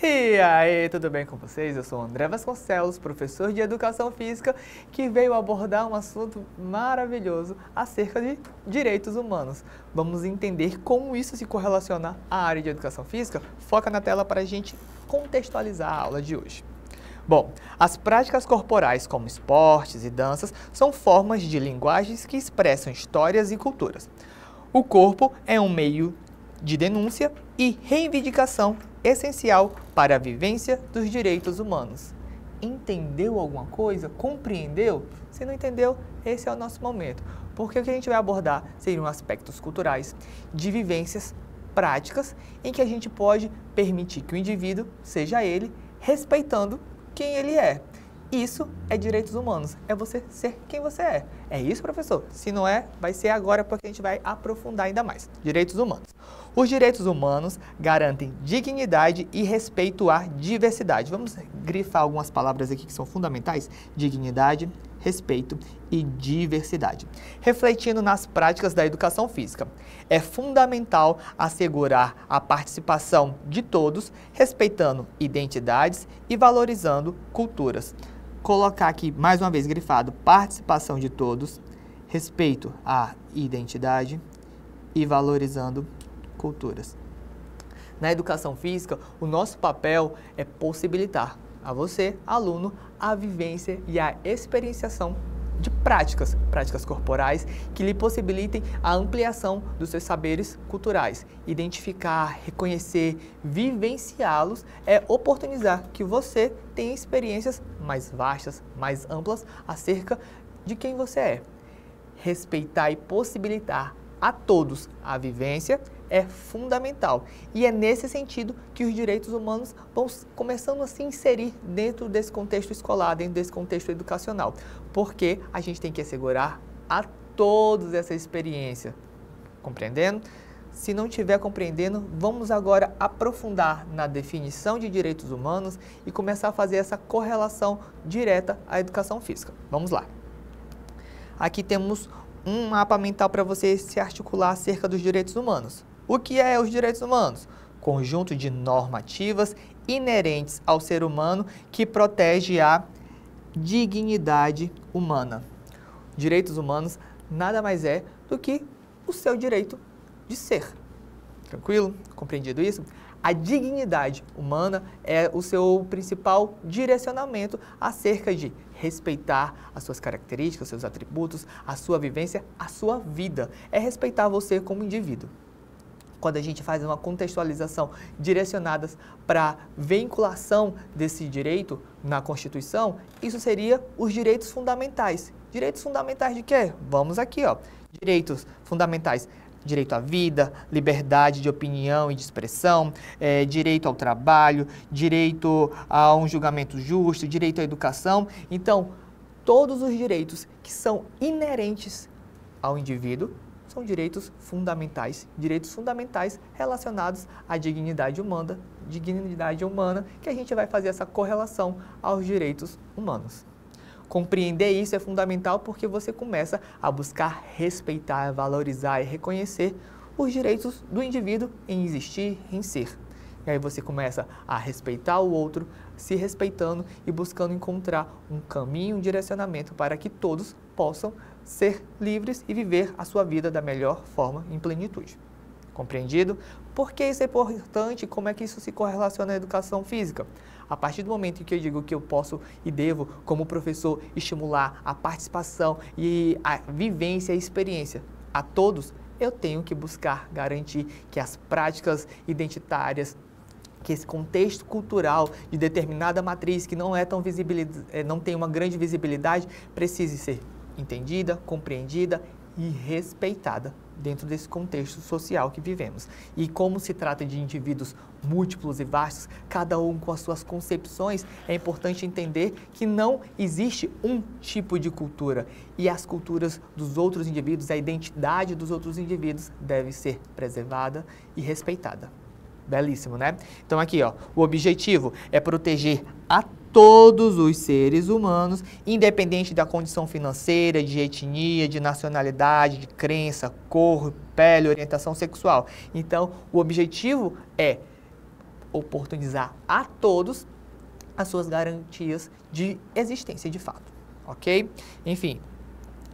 E aí, tudo bem com vocês? Eu sou o André Vasconcelos, professor de Educação Física, que veio abordar um assunto maravilhoso acerca de direitos humanos. Vamos entender como isso se correlaciona à área de Educação Física? Foca na tela para a gente contextualizar a aula de hoje. Bom, as práticas corporais como esportes e danças são formas de linguagens que expressam histórias e culturas. O corpo é um meio de denúncia e reivindicação essencial para a vivência dos direitos humanos. Entendeu alguma coisa? Compreendeu? Se não entendeu, esse é o nosso momento, porque o que a gente vai abordar seriam aspectos culturais, de vivências práticas, em que a gente pode permitir que o indivíduo seja ele, respeitando quem ele é. Isso é direitos humanos, é você ser quem você é. É isso, professor? Se não é, vai ser agora porque a gente vai aprofundar ainda mais. Direitos humanos. Os direitos humanos garantem dignidade e respeito à diversidade. Vamos grifar algumas palavras aqui que são fundamentais. Dignidade, respeito e diversidade. Refletindo nas práticas da educação física. É fundamental assegurar a participação de todos, respeitando identidades e valorizando culturas. Colocar aqui, mais uma vez, grifado, participação de todos, respeito à identidade e valorizando culturas. Na educação física, o nosso papel é possibilitar a você, aluno, a vivência e a experienciação de práticas corporais que lhe possibilitem a ampliação dos seus saberes culturais. Identificar, reconhecer, vivenciá-los é oportunizar que você tenha experiências mais vastas, mais amplas acerca de quem você é. Respeitar e possibilitar a todos a vivência é fundamental. E é nesse sentido que os direitos humanos vão começando a se inserir dentro desse contexto escolar, dentro desse contexto educacional. Porque a gente tem que assegurar a todos essa experiência. Compreendendo? Se não estiver compreendendo, vamos agora aprofundar na definição de direitos humanos e começar a fazer essa correlação direta à educação física. Vamos lá. Aqui temos um mapa mental para você se articular acerca dos direitos humanos. O que é os direitos humanos? Conjunto de normativas inerentes ao ser humano que protege a dignidade humana. Direitos humanos nada mais é do que o seu direito de ser. Tranquilo? Compreendido isso? A dignidade humana é o seu principal direcionamento acerca de respeitar as suas características, seus atributos, a sua vivência, a sua vida. É respeitar você como indivíduo. Quando a gente faz uma contextualização direcionada para a vinculação desse direito na Constituição, isso seria os direitos fundamentais. Direitos fundamentais de quê? Vamos aqui, ó. Direitos fundamentais. Direito à vida, liberdade de opinião e de expressão, direito ao trabalho, direito a um julgamento justo, direito à educação. Então, todos os direitos que são inerentes ao indivíduo são direitos fundamentais relacionados à dignidade humana, que a gente vai fazer essa correlação aos direitos humanos. Compreender isso é fundamental porque você começa a buscar respeitar, valorizar e reconhecer os direitos do indivíduo em existir, em ser. E aí você começa a respeitar o outro, se respeitando e buscando encontrar um caminho, um direcionamento para que todos possam ser livres e viver a sua vida da melhor forma, em plenitude. Compreendido? Por que isso é importante? Como é que isso se correlaciona à educação física? A partir do momento em que eu digo que eu posso e devo, como professor, estimular a participação e a vivência e experiência a todos, eu tenho que buscar garantir que as práticas identitárias, que esse contexto cultural de determinada matriz que não é tão não tem uma grande visibilidade, precise ser entendida, compreendida e respeitada dentro desse contexto social que vivemos. E como se trata de indivíduos múltiplos e vastos, cada um com as suas concepções, é importante entender que não existe um tipo de cultura e as culturas dos outros indivíduos, a identidade dos outros indivíduos deve ser preservada e respeitada. Belíssimo, né? Então aqui, ó, o objetivo é proteger a todos os seres humanos, independente da condição financeira, de etnia, de nacionalidade, de crença, cor, pele, orientação sexual. Então, o objetivo é oportunizar a todos as suas garantias de existência de fato, ok? Enfim,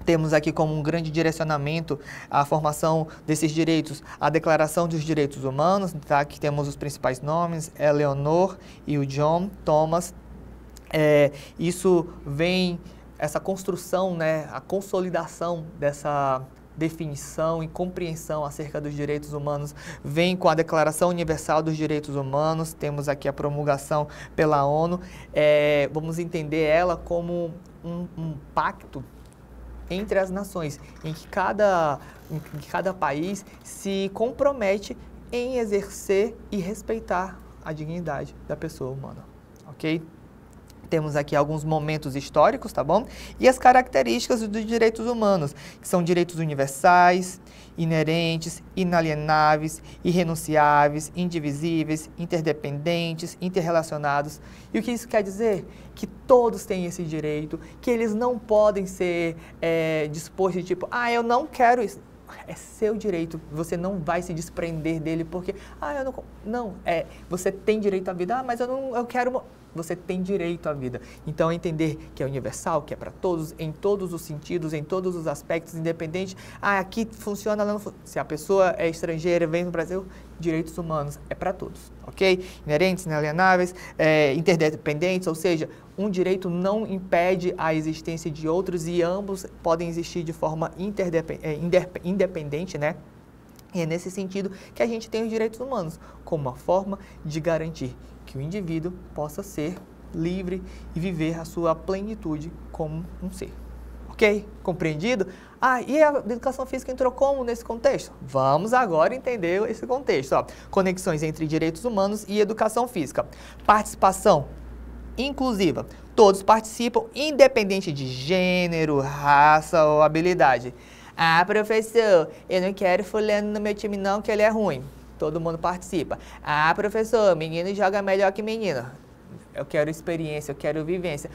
temos aqui como um grande direcionamento a formação desses direitos, a Declaração dos Direitos Humanos, tá? Aqui temos os principais nomes, Eleanor e o John Thomas. Isso vem, essa construção, né, a consolidação dessa definição e compreensão acerca dos direitos humanos vem com a Declaração Universal dos Direitos Humanos. Temos aqui a promulgação pela ONU. Vamos entender ela como um pacto entre as nações, em que cada país se compromete em exercer e respeitar a dignidade da pessoa humana, ok? Temos aqui alguns momentos históricos, tá bom? E as características dos direitos humanos, que são direitos universais, inerentes, inalienáveis, irrenunciáveis, indivisíveis, interdependentes, interrelacionados. E o que isso quer dizer? Que todos têm esse direito, que eles não podem ser dispostos de tipo, eu não quero isso. É seu direito, você não vai se desprender dele porque, eu não... Não, você tem direito à vida, mas eu quero... Você tem direito à vida. Então, entender que é universal, que é para todos, em todos os sentidos, em todos os aspectos, independente. Aqui funciona, não funciona. Se a pessoa é estrangeira, vem no Brasil, direitos humanos é para todos, ok? Inerentes, inalienáveis, interdependentes, ou seja, um direito não impede a existência de outros e ambos podem existir de forma independente, né? E é nesse sentido que a gente tem os direitos humanos, como uma forma de garantir que o indivíduo possa ser livre e viver a sua plenitude como um ser. Ok? Compreendido? E a educação física entrou como nesse contexto? Vamos agora entender esse contexto. Conexões entre direitos humanos e educação física. Participação inclusiva. Todos participam, independente de gênero, raça ou habilidade. Professor, eu não quero fulano no meu time não, que ele é ruim. Todo mundo participa. Professor, menino joga melhor que menina. Eu quero experiência, eu quero vivência.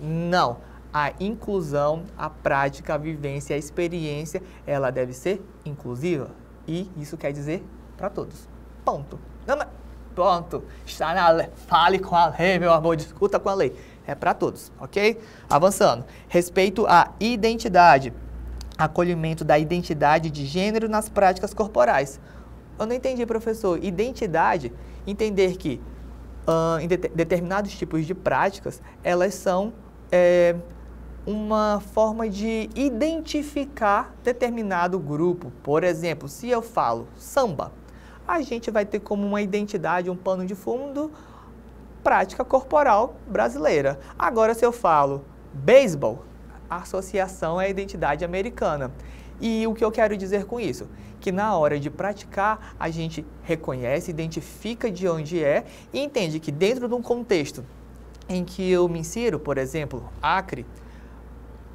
Não. A inclusão, a prática, a vivência, a experiência, ela deve ser inclusiva. E isso quer dizer para todos. Ponto. Não, mas... Ponto. Está na lei. Fale com a lei, meu amor. Discuta com a lei. É para todos, ok? Avançando. Respeito à identidade. Acolhimento da identidade de gênero nas práticas corporais. Eu não entendi, professor. Identidade, entender que em determinados tipos de práticas, elas são uma forma de identificar determinado grupo. Por exemplo, se eu falo samba, a gente vai ter como uma identidade, um pano de fundo, prática corporal brasileira. Agora, se eu falo beisebol, a associação é a identidade americana. E o que eu quero dizer com isso? Que na hora de praticar, a gente reconhece, identifica de onde é e entende que dentro de um contexto em que eu me insiro, por exemplo, Acre,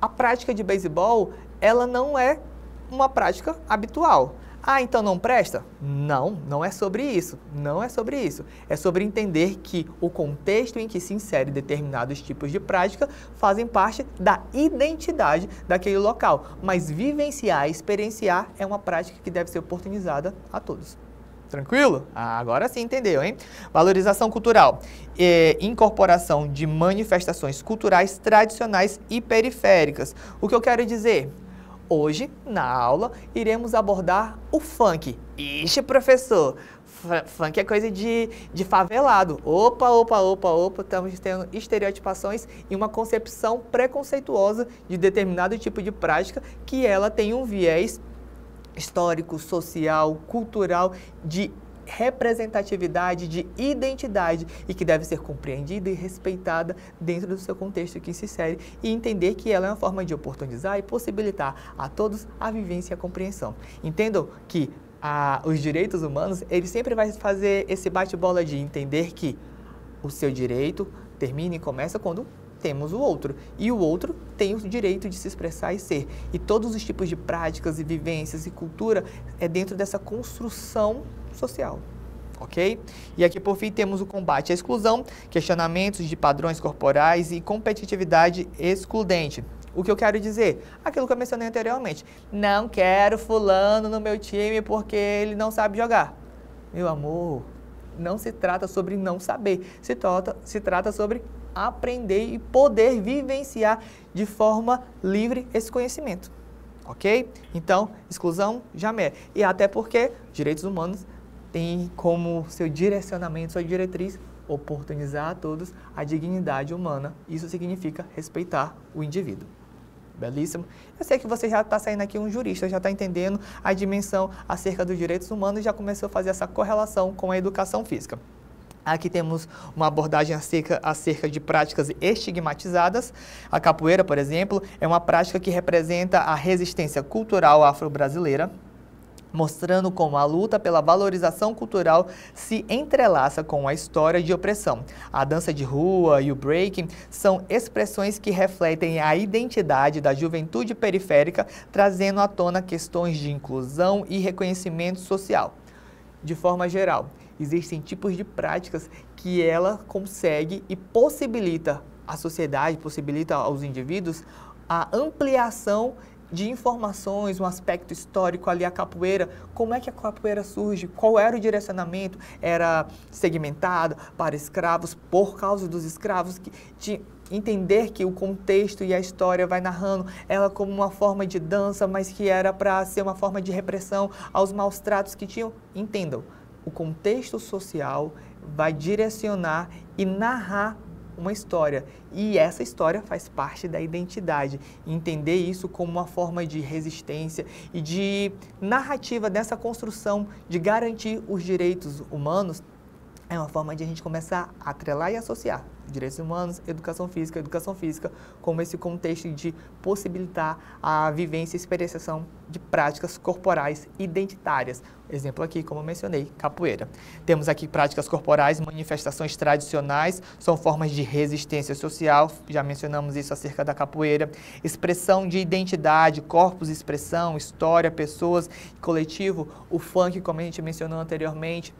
a prática de beisebol, ela não é uma prática habitual. Então não presta? Não, não é sobre isso. Não é sobre isso. É sobre entender que o contexto em que se insere determinados tipos de prática fazem parte da identidade daquele local. Mas vivenciar, experienciar é uma prática que deve ser oportunizada a todos. Tranquilo? Agora sim entendeu, hein? Valorização cultural. Incorporação de manifestações culturais tradicionais e periféricas. O que eu quero dizer? Hoje, na aula, iremos abordar o funk. Ixi, professor, funk é coisa de favelado. Opa, estamos tendo estereotipações e uma concepção preconceituosa de determinado tipo de prática que ela tem um viés histórico, social, cultural, de representatividade, de identidade e que deve ser compreendida e respeitada dentro do seu contexto que se insere e entender que ela é uma forma de oportunizar e possibilitar a todos a vivência e a compreensão. Entendam que os direitos humanos, ele sempre vai fazer esse bate-bola de entender que o seu direito termina e começa quando temos o outro. E o outro tem o direito de se expressar e ser. E todos os tipos de práticas e vivências e cultura é dentro dessa construção social, ok? E aqui, por fim, temos o combate à exclusão, questionamentos de padrões corporais e competitividade excludente. O que eu quero dizer? Aquilo que eu mencionei anteriormente. Não quero fulano no meu time porque ele não sabe jogar. Meu amor, Não se trata sobre não saber, se trata sobre aprender e poder vivenciar de forma livre esse conhecimento. Ok? Então, exclusão jamais. E até porque direitos humanos têm como seu direcionamento, sua diretriz, oportunizar a todos a dignidade humana. Isso significa respeitar o indivíduo. Belíssimo. Eu sei que você já está saindo aqui um jurista, já está entendendo a dimensão acerca dos direitos humanos e já começou a fazer essa correlação com a educação física. Aqui temos uma abordagem acerca de práticas estigmatizadas. A capoeira, por exemplo, é uma prática que representa a resistência cultural afro-brasileira, mostrando como a luta pela valorização cultural se entrelaça com a história de opressão. A dança de rua e o breaking são expressões que refletem a identidade da juventude periférica, trazendo à tona questões de inclusão e reconhecimento social. De forma geral, existem tipos de práticas que ela consegue e possibilita à sociedade, possibilita aos indivíduos a ampliação de informações, um aspecto histórico ali, a capoeira, como é que a capoeira surge, qual era o direcionamento, era segmentado para escravos, por causa dos escravos, de entender que o contexto e a história vai narrando ela como uma forma de dança, mas que era para ser uma forma de repressão aos maus tratos que tinham. Entendam, o contexto social vai direcionar e narrar uma história, e essa história faz parte da identidade. Entender isso como uma forma de resistência e de narrativa dessa construção de garantir os direitos humanos é uma forma de a gente começar a atrelar e associar direitos humanos, educação física, como esse contexto de possibilitar a vivência e experienciação de práticas corporais identitárias. Exemplo aqui, como eu mencionei, capoeira. Temos aqui práticas corporais, manifestações tradicionais, são formas de resistência social, já mencionamos isso acerca da capoeira. Expressão de identidade, corpos, expressão, história, pessoas, coletivo, o funk, como a gente mencionou anteriormente,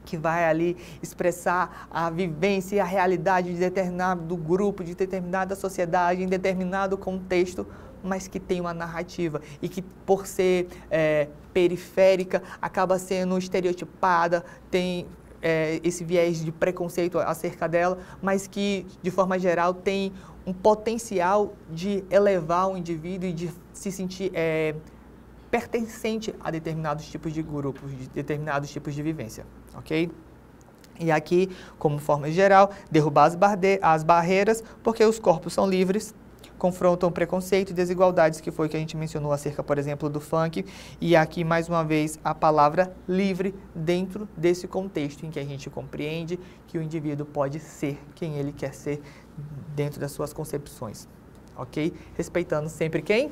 que vai ali expressar a vivência e a realidade de determinado grupo, de determinada sociedade, em determinado contexto, mas que tem uma narrativa e que, por ser periférica, acaba sendo estereotipada, tem esse viés de preconceito acerca dela, mas que, de forma geral, tem um potencial de elevar o indivíduo e de se sentir pertencente a determinados tipos de grupos, de determinados tipos de vivência, ok? E aqui, como forma geral, derrubar as barreiras, porque os corpos são livres, confrontam preconceito e desigualdades, que foi o que a gente mencionou acerca, por exemplo, do funk, e aqui, mais uma vez, a palavra livre dentro desse contexto em que a gente compreende que o indivíduo pode ser quem ele quer ser dentro das suas concepções, ok? Respeitando sempre quem?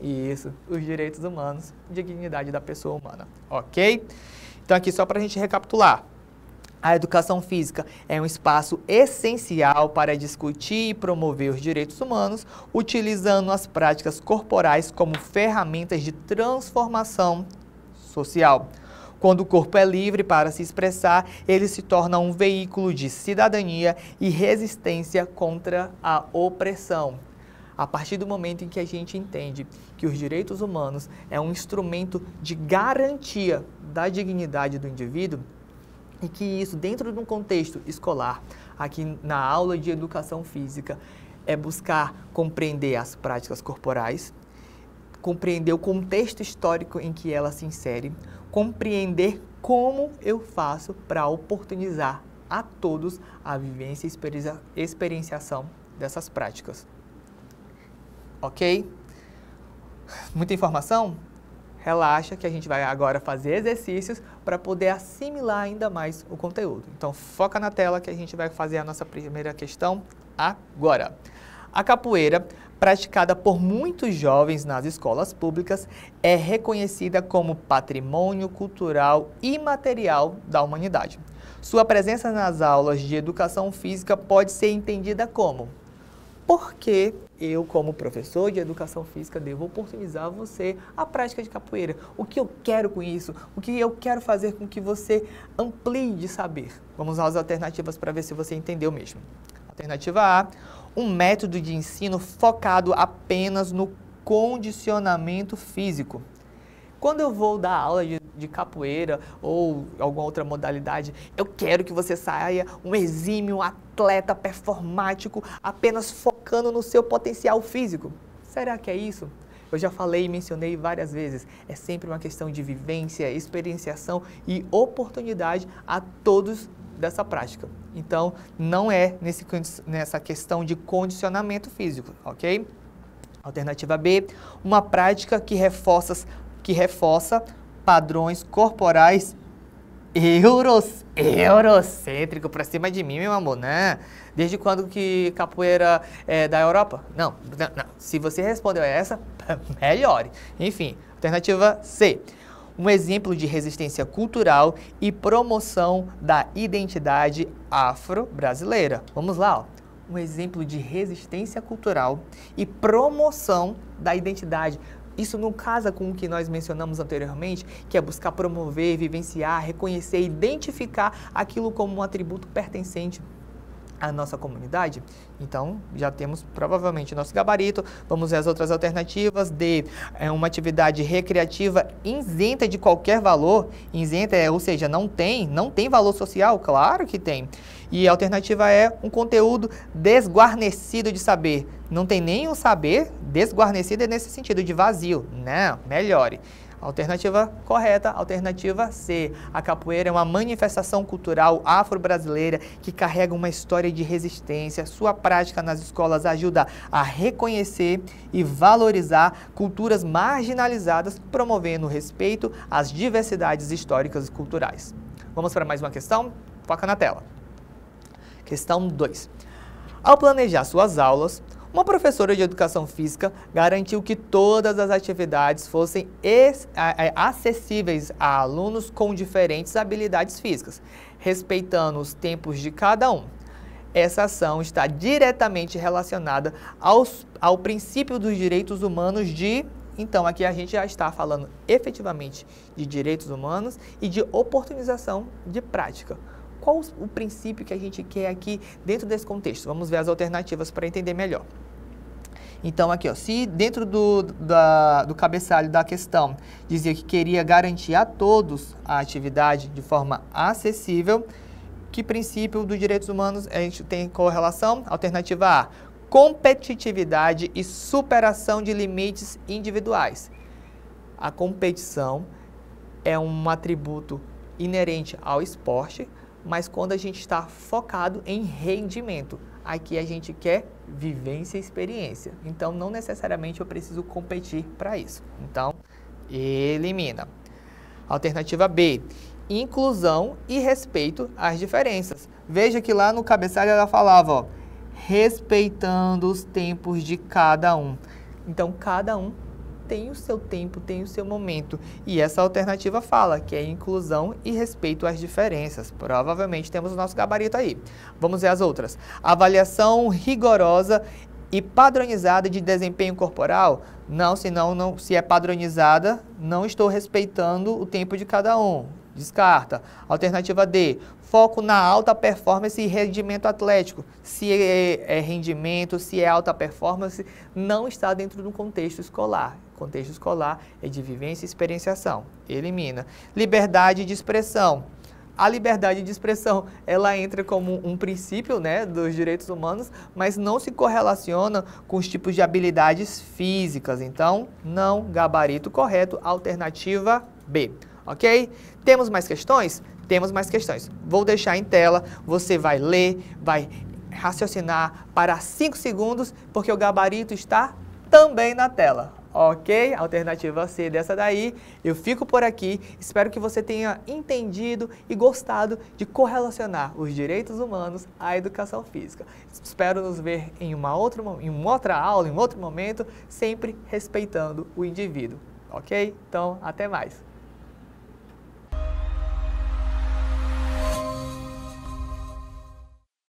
Isso, os direitos humanos, dignidade da pessoa humana, ok? Então aqui só para a gente recapitular, a educação física é um espaço essencial para discutir e promover os direitos humanos, utilizando as práticas corporais como ferramentas de transformação social. Quando o corpo é livre para se expressar, ele se torna um veículo de cidadania e resistência contra a opressão. A partir do momento em que a gente entende que os direitos humanos é um instrumento de garantia da dignidade do indivíduo, e que isso, dentro de um contexto escolar, aqui na aula de educação física, é buscar compreender as práticas corporais, compreender o contexto histórico em que ela se insere, compreender como eu faço para oportunizar a todos a vivência e experienciação dessas práticas. Ok? Muita informação? Relaxa que a gente vai agora fazer exercícios para poder assimilar ainda mais o conteúdo. Então, foca na tela que a gente vai fazer a nossa primeira questão agora. A capoeira, praticada por muitos jovens nas escolas públicas, é reconhecida como patrimônio cultural imaterial da humanidade. Sua presença nas aulas de educação física pode ser entendida como: por que eu, como professor de educação física, devo oportunizar você a prática de capoeira? O que eu quero com isso? O que eu quero fazer com que você amplie de saber? Vamos às alternativas para ver se você entendeu mesmo. Alternativa A, um método de ensino focado apenas no condicionamento físico. Quando eu vou dar aula de de capoeira ou alguma outra modalidade, eu quero que você saia um exímio atleta performático apenas focando no seu potencial físico. Será que é isso? Eu já falei e mencionei várias vezes, é sempre uma questão de vivência, experienciação e oportunidade a todos dessa prática. Então, não é nessa questão de condicionamento físico, ok? Alternativa B, uma prática que reforça padrões corporais eurocêntrico pra cima de mim, meu amor, né? Desde quando que capoeira é da Europa? Não. Se você respondeu essa, melhore. Enfim, alternativa C. Um exemplo de resistência cultural e promoção da identidade afro-brasileira. Vamos lá, ó. Um exemplo de resistência cultural e promoção da identidade. Isso não casa com o que nós mencionamos anteriormente, que é buscar promover, vivenciar, reconhecer, identificar aquilo como um atributo pertencente à nossa comunidade? Então, já temos provavelmente nosso gabarito. Vamos ver as outras alternativas. D, uma atividade recreativa isenta de qualquer valor. Isenta, ou seja, não tem valor social? Claro que tem. E a alternativa é um conteúdo desguarnecido de saber. Não tem nenhum saber, desguarnecido é nesse sentido de vazio. Não, melhore. Alternativa correta, alternativa C. A capoeira é uma manifestação cultural afro-brasileira que carrega uma história de resistência. Sua prática nas escolas ajuda a reconhecer e valorizar culturas marginalizadas, promovendo o respeito às diversidades históricas e culturais. Vamos para mais uma questão? Foca na tela. Questão 2. Ao planejar suas aulas, uma professora de educação física garantiu que todas as atividades fossem acessíveis a alunos com diferentes habilidades físicas, respeitando os tempos de cada um. Essa ação está diretamente relacionada ao princípio dos direitos humanos de... Então, aqui a gente já está falando efetivamente de direitos humanos e de oportunização de prática. Qual o princípio que a gente quer aqui dentro desse contexto? Vamos ver as alternativas para entender melhor. Então, aqui, ó, se dentro do cabeçalho da questão dizia que queria garantir a todos a atividade de forma acessível, que princípio dos direitos humanos a gente tem correlação? Alternativa A, competitividade e superação de limites individuais. A competição é um atributo inerente ao esporte, mas quando a gente está focado em rendimento, aqui a gente quer vivência e experiência. Então, não necessariamente eu preciso competir para isso. Então, elimina. Alternativa B, inclusão e respeito às diferenças. Veja que lá no cabeçalho ela falava, ó, respeitando os tempos de cada um. Então, cada um tem o seu tempo, tem o seu momento. E essa alternativa fala que é inclusão e respeito às diferenças. Provavelmente temos o nosso gabarito aí. Vamos ver as outras. Avaliação rigorosa e padronizada de desempenho corporal? Não, se é padronizada, não estou respeitando o tempo de cada um. Descarta. Alternativa D, foco na alta performance e rendimento atlético. Se é rendimento, se é alta performance, não está dentro do contexto escolar. O contexto escolar é de vivência e experienciação. Elimina. Liberdade de expressão. A liberdade de expressão, ela entra como um princípio, né, dos direitos humanos, mas não se correlaciona com os tipos de habilidades físicas. Então, não, gabarito correto, alternativa B. Ok? Temos mais questões? Temos mais questões. Vou deixar em tela, você vai ler, vai raciocinar para 5 segundos, porque o gabarito está também na tela. Ok? Alternativa C dessa daí. Eu fico por aqui. Espero que você tenha entendido e gostado de correlacionar os direitos humanos à educação física. Espero nos ver em uma outra aula, em outro momento, sempre respeitando o indivíduo. Ok? Então, até mais.